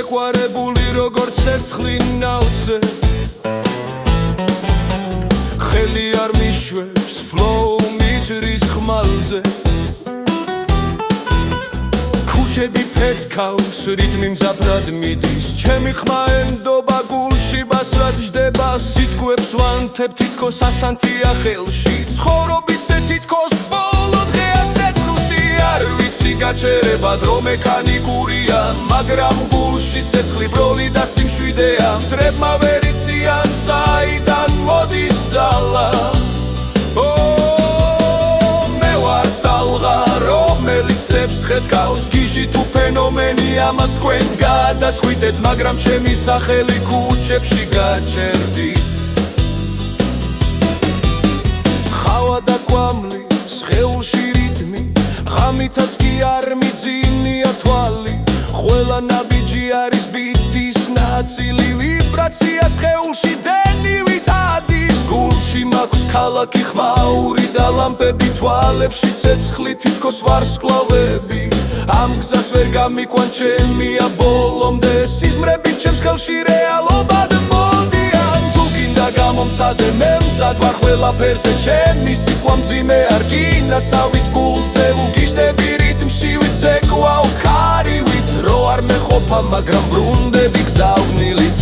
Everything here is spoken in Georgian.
შეყვარებული როგორც ცეცხლი ნავზე ხელი არ მიშვებს flow მიჭრის ხმალზე ქუჩები ფეთქავს რიტმი მძაფრად მიდის ჩემი ხმა ენდობა გულში ბასრად ჯდება სიტყვებს ვანთებ თითქოს ასანთია ხელში ცხოვრობის თითქოს ბოლო დღეა ცეცხლში არ ვიცი გაჩერება დრო მექანიკურია მაგრამ გულში ცეცხლი ბროლი და სიმშვიდეა მტრებმა ვერ იციან საიდან მოდის ძალა მე ვარ ტალღა რომელიც თებს ხედავს გიჟი თუ ფენომენი ამას თქვენ გადაწყვიტეთ მაგრამ ჩემი სახელი ქუჩებში გაჩერდით ხავა და კვამლი სხეულში რიტმი ღამითაც კი არ მიძინია თვალი ყველა ნაბიჯი არის ბიტის ნაწილი ვიბრაცია სხეულში დენივით ადის გულში მაქვს ქალაქი ხმაური და ლამპები თვალებში ცეცხლი თითქოს ვარსკვლავები ამ გზას ვერ გამიყვან ჩემია ბოლომდე სიზმრები ჩემს ხელში რეალობად მოდიან თუ გინდა გამომცადე მე მზად ვარ ყველაფერზე ჩემი სიტყვა მძიმე არ გინასავით გულზე უგიჟდები რიტმში ვით ზეკვავ ქარივით რო არ მეყოფა მაგრამ ბრუნდები გზავნილით